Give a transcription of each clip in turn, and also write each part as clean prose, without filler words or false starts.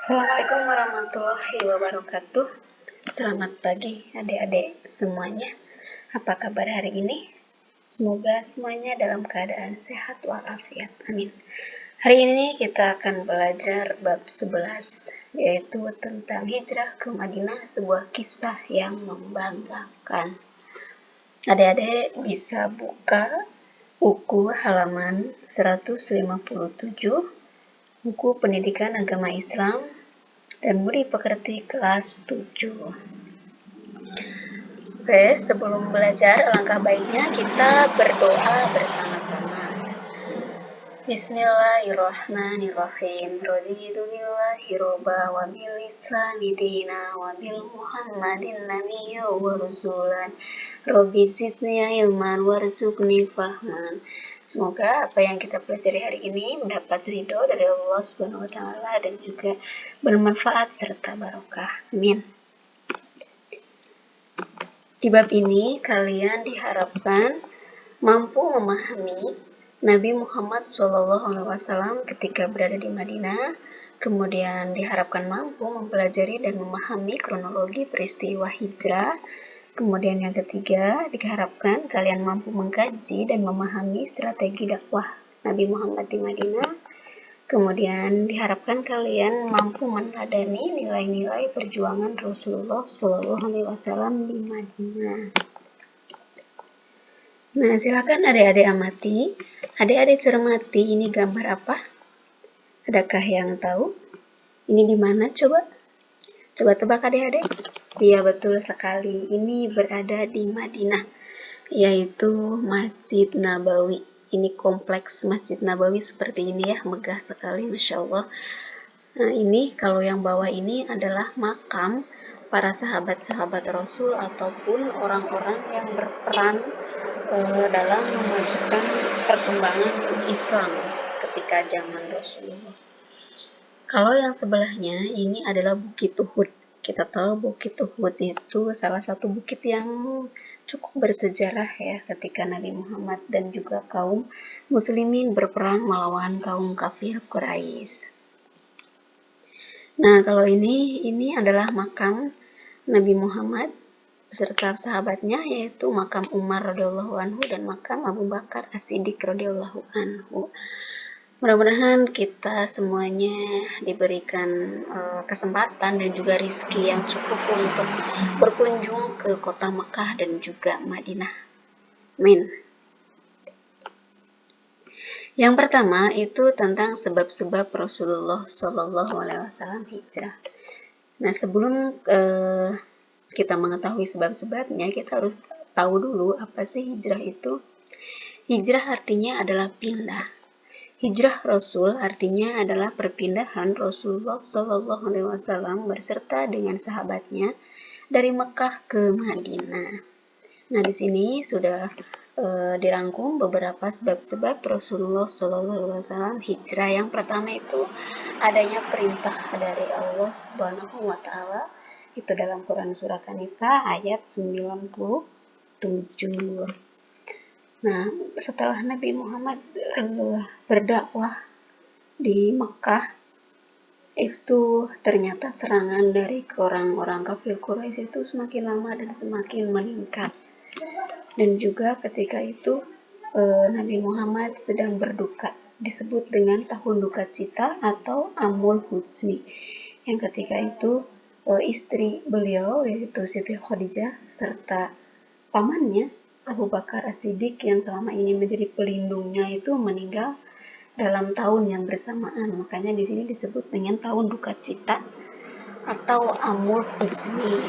Assalamualaikum warahmatullahi wabarakatuh. Selamat pagi adik-adik semuanya. Apa kabar hari ini? Semoga semuanya dalam keadaan sehat walafiat. Amin. Hari ini kita akan belajar bab 11, yaitu tentang hijrah ke Madinah, sebuah kisah yang membanggakan. Adik-adik bisa buka buku halaman 157, buku Pendidikan Agama Islam dan Budi Pekerti kelas 7. Oke, sebelum belajar, alangkah baiknya kita berdoa bersama-sama. Bismillahirrahmanirrahim. Raditu billahi robba wa bil islami dina wa bil muhammadin nabiyya wa rasulan. Rabbi zidni ilman warzuqni fahman. Semoga apa yang kita pelajari hari ini mendapat ridho dari Allah Subhanahu wa taala dan juga bermanfaat serta barokah. Amin. Di bab ini kalian diharapkan mampu memahami Nabi Muhammad SAW ketika berada di Madinah, kemudian diharapkan mampu mempelajari dan memahami kronologi peristiwa hijrah. Kemudian yang ketiga, diharapkan kalian mampu mengkaji dan memahami strategi dakwah Nabi Muhammad di Madinah. Kemudian diharapkan kalian mampu meneladani nilai-nilai perjuangan Rasulullah SAW di Madinah. Nah, silakan adik-adik amati, adik-adik cermati, ini gambar apa? Adakah yang tahu? Ini di mana coba? Coba tebak adik-adik. Iya, betul sekali. Ini berada di Madinah, yaitu Masjid Nabawi. Ini kompleks Masjid Nabawi seperti ini ya, megah sekali, Masya Allah. Nah, ini kalau yang bawah ini adalah makam para sahabat-sahabat Rasul ataupun orang-orang yang berperan dalam memajukan perkembangan Islam ketika zaman Rasulullah. Kalau yang sebelahnya ini adalah Bukit Uhud. Kita tahu Bukit Uhud itu salah satu bukit yang cukup bersejarah ya, ketika Nabi Muhammad dan juga kaum muslimin berperang melawan kaum kafir Quraisy. Nah, kalau ini adalah makam Nabi Muhammad beserta sahabatnya, yaitu makam Umar radhiyallahu anhu dan makam Abu Bakar As-Siddiq radhiyallahu anhu. Mudah-mudahan kita semuanya diberikan kesempatan dan juga rizki yang cukup untuk berkunjung ke kota Mekah dan juga Madinah. Amin. Yang pertama itu tentang sebab-sebab Rasulullah SAW hijrah. Nah, sebelum kita mengetahui sebab-sebabnya, kita harus tahu dulu apa sih hijrah itu. Hijrah artinya adalah pindah. Hijrah Rasul artinya adalah perpindahan Rasulullah SAW berserta dengan sahabatnya dari Mekah ke Madinah. Nah, di sini sudah dirangkum beberapa sebab-sebab Rasulullah SAW hijrah. Yang pertama itu adanya perintah dari Allah Subhanahu wa taala, itu dalam Quran surah An-Nisa ayat 97. Nah, setelah Nabi Muhammad berdakwah di Mekah, itu ternyata serangan dari orang-orang kafir Quraisy itu semakin lama dan semakin meningkat. Dan juga ketika itu Nabi Muhammad sedang berduka, disebut dengan tahun duka cita atau Amul Huzni, yang ketika itu istri beliau yaitu Siti Khadijah serta pamannya Abu Bakar As-Siddiq yang selama ini menjadi pelindungnya itu meninggal dalam tahun yang bersamaan. Makanya di sini disebut dengan tahun duka cita atau Amul Huzni.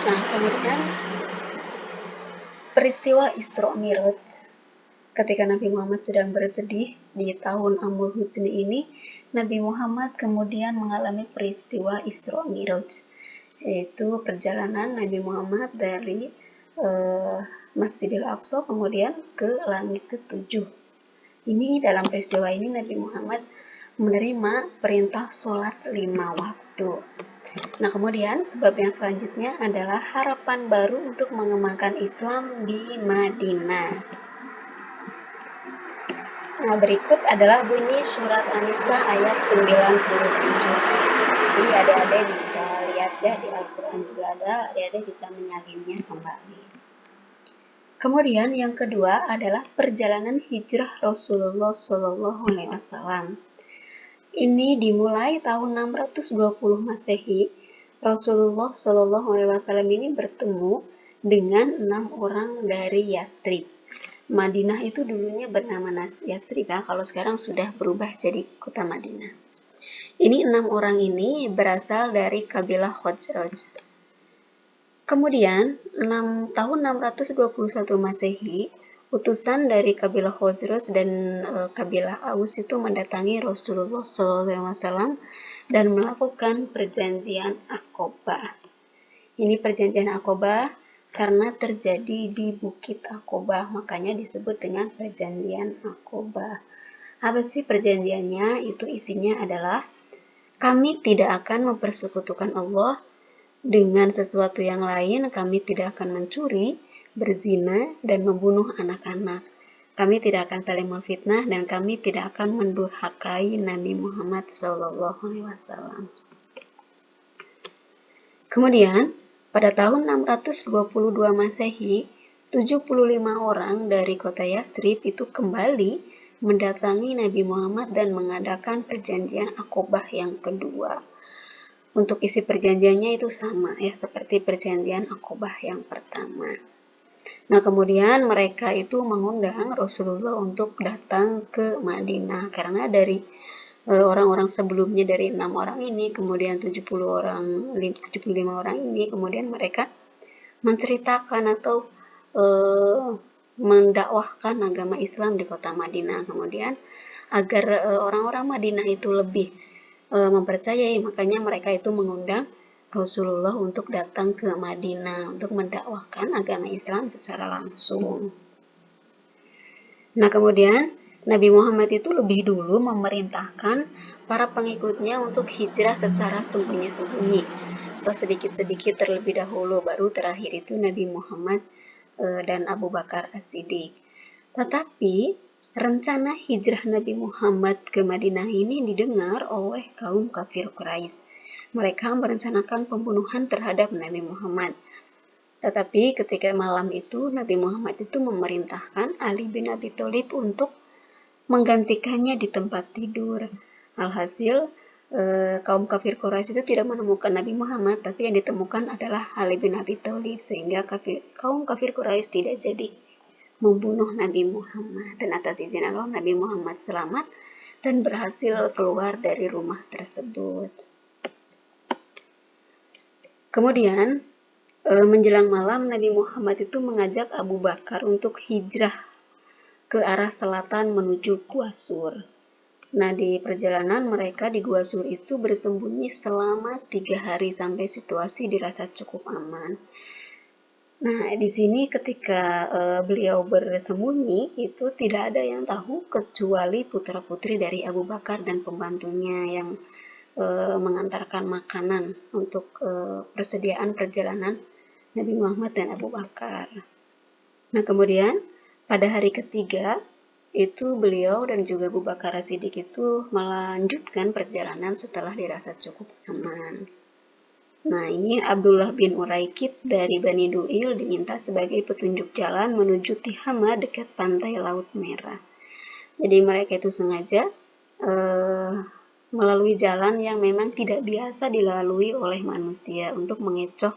Nah, kemudian peristiwa Isra Mi'raj, ketika Nabi Muhammad sedang bersedih di tahun Amul Huzni ini, Nabi Muhammad kemudian mengalami peristiwa Isra Mi'raj, yaitu perjalanan Nabi Muhammad dari Masjidil Aqsa kemudian ke langit ke-7. Ini dalam peristiwa ini Nabi Muhammad menerima perintah sholat 5 waktu. Nah, kemudian sebab yang selanjutnya adalah harapan baru untuk mengembangkan Islam di Madinah. Nah, berikut adalah bunyi surat An-Nisa ayat 97. Jadi adik-adik bisa lihat ya di Al-Quran juga ada, adik-adik bisa menyalinnya kembali. Kemudian yang kedua adalah perjalanan hijrah Rasulullah SAW. Ini dimulai tahun 620 Masehi. Rasulullah SAW ini bertemu dengan 6 orang dari Yastrib. Madinah itu dulunya bernama Yastrib ya, kalau sekarang sudah berubah jadi kota Madinah. Ini 6 orang ini berasal dari kabilah Khazraj. Kemudian, tahun 621 Masehi, utusan dari kabilah Khazraj dan kabilah Aus itu mendatangi Rasulullah SAW dan melakukan perjanjian Aqobah. Ini perjanjian Aqobah karena terjadi di Bukit Aqobah, makanya disebut dengan perjanjian Aqobah. Apa sih perjanjiannya? Itu isinya adalah kami tidak akan mempersekutukan Allah dengan sesuatu yang lain, kami tidak akan mencuri, berzina, dan membunuh anak-anak. Kami tidak akan saling memfitnah dan kami tidak akan mendurhakai Nabi Muhammad SAW. Kemudian, pada tahun 622 Masehi, 75 orang dari kota Yastrib itu kembali mendatangi Nabi Muhammad dan mengadakan perjanjian Aqobah yang kedua. Untuk isi perjanjiannya itu sama ya, seperti perjanjian Aqobah yang pertama. Nah, kemudian mereka itu mengundang Rasulullah untuk datang ke Madinah karena dari orang-orang sebelumnya, dari 6 orang ini, kemudian 75 orang ini, kemudian mereka menceritakan atau mendakwahkan agama Islam di kota Madinah. Kemudian agar orang-orang Madinah itu lebih mempercayai, makanya mereka itu mengundang Rasulullah untuk datang ke Madinah untuk mendakwahkan agama Islam secara langsung. Nah, kemudian Nabi Muhammad itu lebih dulu memerintahkan para pengikutnya untuk hijrah secara sembunyi-sembunyi atau sedikit-sedikit terlebih dahulu, baru terakhir itu Nabi Muhammad dan Abu Bakar As-Siddiq. Tetapi rencana hijrah Nabi Muhammad ke Madinah ini didengar oleh kaum kafir Quraisy. Mereka merencanakan pembunuhan terhadap Nabi Muhammad. Tetapi ketika malam itu, Nabi Muhammad itu memerintahkan Ali bin Abi Thalib untuk menggantikannya di tempat tidur. Alhasil, kaum kafir Quraisy itu tidak menemukan Nabi Muhammad, tapi yang ditemukan adalah Ali bin Abi Thalib, sehingga kaum kafir Quraisy tidak jadi membunuh Nabi Muhammad, dan atas izin Allah Nabi Muhammad selamat dan berhasil keluar dari rumah tersebut. Kemudian menjelang malam Nabi Muhammad itu mengajak Abu Bakar untuk hijrah ke arah selatan menuju Gua Sur. Nah, di perjalanan mereka di Gua Sur itu bersembunyi selama 3 hari sampai situasi dirasa cukup aman. Nah, di sini ketika beliau bersembunyi itu tidak ada yang tahu kecuali putra-putri dari Abu Bakar dan pembantunya yang mengantarkan makanan untuk persediaan perjalanan Nabi Muhammad dan Abu Bakar. Nah, kemudian pada hari ketiga itu beliau dan juga Abu Bakar As-Siddiq itu melanjutkan perjalanan setelah dirasa cukup aman. Nah, ini Abdullah bin Uraikid dari Bani Du'il diminta sebagai petunjuk jalan menuju Tihama dekat pantai Laut Merah. Jadi mereka itu sengaja melalui jalan yang memang tidak biasa dilalui oleh manusia untuk mengecoh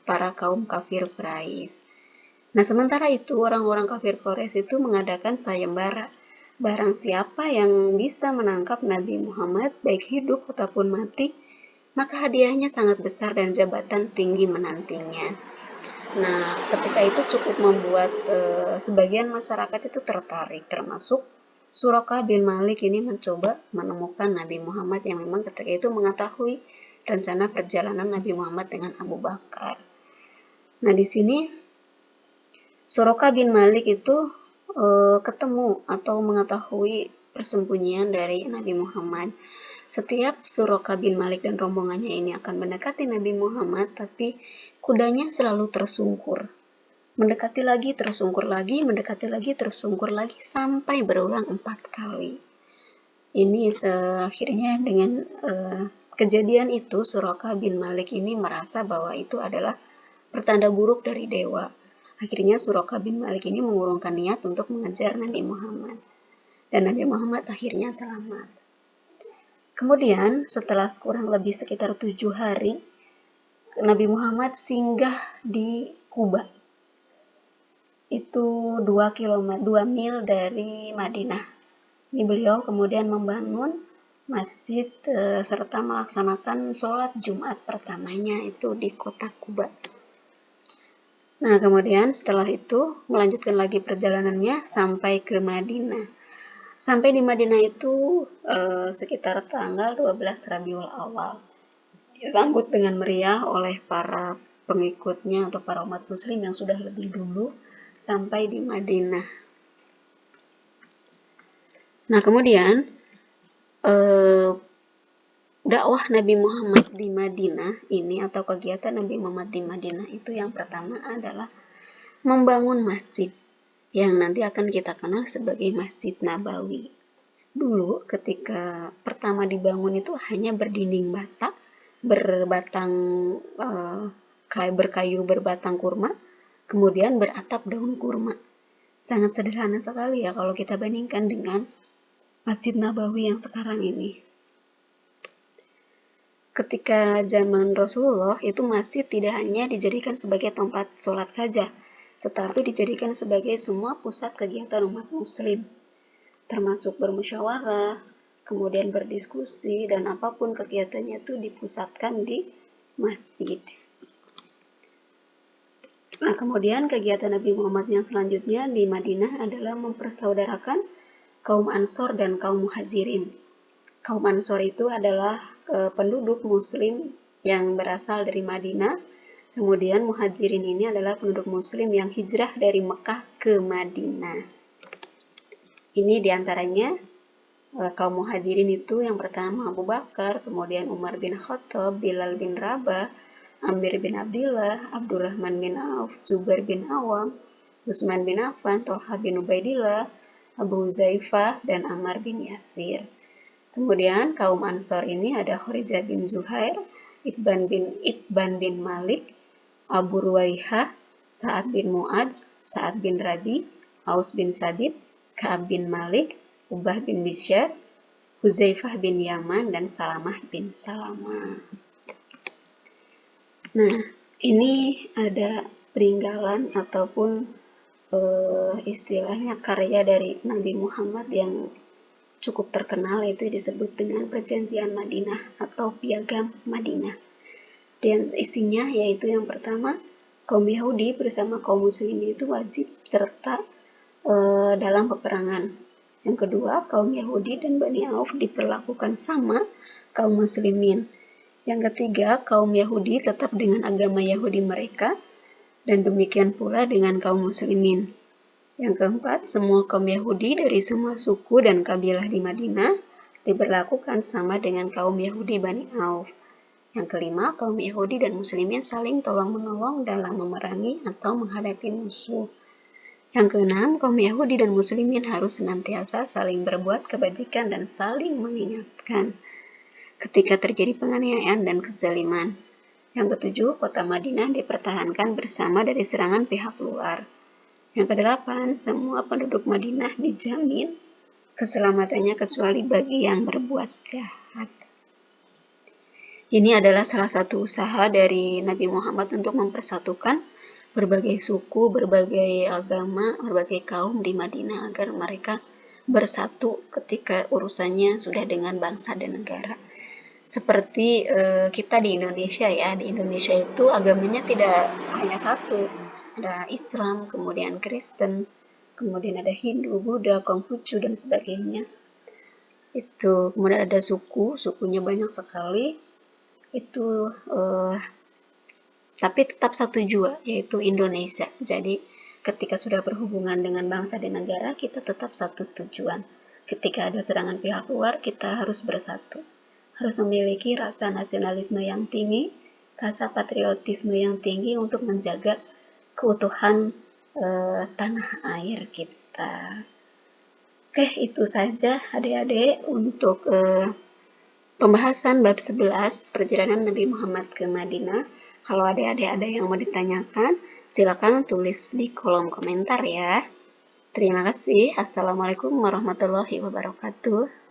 para kaum kafir Quraisy. Nah, sementara itu orang-orang kafir Quraisy itu mengadakan sayembara. Barang siapa yang bisa menangkap Nabi Muhammad baik hidup ataupun mati, maka hadiahnya sangat besar dan jabatan tinggi menantinya. Nah, ketika itu cukup membuat sebagian masyarakat itu tertarik, termasuk Suraka bin Malik ini mencoba menemukan Nabi Muhammad yang memang ketika itu mengetahui rencana perjalanan Nabi Muhammad dengan Abu Bakar. Nah, di sini Suraka bin Malik itu ketemu atau mengetahui persembunyian dari Nabi Muhammad. Setiap Suraka bin Malik dan rombongannya ini akan mendekati Nabi Muhammad, tapi kudanya selalu tersungkur. Mendekati lagi, tersungkur lagi, mendekati lagi, tersungkur lagi, sampai berulang 4 kali. Ini akhirnya dengan kejadian itu Suraka bin Malik ini merasa bahwa itu adalah pertanda buruk dari dewa. Akhirnya Suraka bin Malik ini mengurungkan niat untuk mengejar Nabi Muhammad. Dan Nabi Muhammad akhirnya selamat. Kemudian setelah kurang lebih sekitar 7 hari, Nabi Muhammad singgah di Kuba. Itu 2 mil dari Madinah. Ini beliau kemudian membangun masjid serta melaksanakan sholat Jumat pertamanya itu di kota Kuba. Nah, kemudian setelah itu melanjutkan lagi perjalanannya sampai ke Madinah. Sampai di Madinah itu sekitar tanggal 12 Rabiul Awal. Disambut dengan meriah oleh para pengikutnya atau para umat muslim yang sudah lebih dulu sampai di Madinah. Nah, kemudian dakwah Nabi Muhammad di Madinah ini atau kegiatan Nabi Muhammad di Madinah itu yang pertama adalah membangun masjid yang nanti akan kita kenal sebagai Masjid Nabawi. Dulu ketika pertama dibangun itu hanya berdinding bata, berkayu berbatang kurma, kemudian beratap daun kurma. Sangat sederhana sekali ya kalau kita bandingkan dengan Masjid Nabawi yang sekarang ini. Ketika zaman Rasulullah itu masjid tidak hanya dijadikan sebagai tempat sholat saja, tetapi dijadikan sebagai semua pusat kegiatan umat muslim, termasuk bermusyawarah, kemudian berdiskusi, dan apapun kegiatannya itu dipusatkan di masjid. Nah, kemudian kegiatan Nabi Muhammad yang selanjutnya di Madinah adalah mempersaudarakan kaum Ansor dan kaum Muhajirin. Kaum Ansor itu adalah penduduk muslim yang berasal dari Madinah. Kemudian Muhajirin ini adalah penduduk muslim yang hijrah dari Mekah ke Madinah. Ini diantaranya kaum Muhajirin itu yang pertama Abu Bakar, kemudian Umar bin Khattab, Bilal bin Rabah, Amir bin Abdillah, Abdurrahman bin Auf, Zubair bin Awam, Utsman bin Affan, Thalhah bin Ubaidillah, Abu Huzaifah, dan Ammar bin Yasir. Kemudian kaum Ansor ini ada Kharijah bin Zuhair, Itban bin Malik, Abu Ruwaihah, Sa'ad bin Mu'adz, Sa'ad bin Rabi, Aus bin Sabit, Ka'ab bin Malik, Ubah bin Bishr, Huzaifah bin Yaman, dan Salamah bin Salamah. Nah, ini ada peninggalan ataupun istilahnya karya dari Nabi Muhammad yang cukup terkenal, itu disebut dengan Perjanjian Madinah atau Piagam Madinah. Dan isinya yaitu yang pertama, kaum Yahudi bersama kaum Muslimin itu wajib serta dalam peperangan. Yang kedua, kaum Yahudi dan Bani Auf diperlakukan sama kaum Muslimin. Yang ketiga, kaum Yahudi tetap dengan agama Yahudi mereka, dan demikian pula dengan kaum Muslimin. Yang keempat, semua kaum Yahudi dari semua suku dan kabilah di Madinah diberlakukan sama dengan kaum Yahudi Bani Auf. Yang kelima, kaum Yahudi dan Muslimin saling tolong-menolong dalam memerangi atau menghadapi musuh. Yang keenam, kaum Yahudi dan Muslimin harus senantiasa saling berbuat kebajikan dan saling mengingatkan ketika terjadi penganiayaan dan kezaliman. Yang ketujuh, kota Madinah dipertahankan bersama dari serangan pihak luar. Yang kedelapan, semua penduduk Madinah dijamin keselamatannya kecuali bagi yang berbuat jahat. Ini adalah salah satu usaha dari Nabi Muhammad untuk mempersatukan berbagai suku, berbagai agama, berbagai kaum di Madinah agar mereka bersatu ketika urusannya sudah dengan bangsa dan negara. Seperti kita di Indonesia ya, di Indonesia itu agamanya tidak hanya satu, ada Islam, kemudian Kristen, kemudian ada Hindu, Buddha, Konghucu, dan sebagainya. Itu kemudian ada sukunya banyak sekali. Itu tapi tetap satu jua, yaitu Indonesia. Jadi ketika sudah berhubungan dengan bangsa dan negara, kita tetap satu tujuan. Ketika ada serangan pihak luar, kita harus bersatu, harus memiliki rasa nasionalisme yang tinggi, rasa patriotisme yang tinggi untuk menjaga keutuhan tanah air kita. Oke, itu saja adik-adik untuk pembahasan bab 11 perjalanan Nabi Muhammad ke Madinah. Kalau adik-adik ada yang mau ditanyakan, silakan tulis di kolom komentar ya. Terima kasih. Assalamualaikum warahmatullahi wabarakatuh.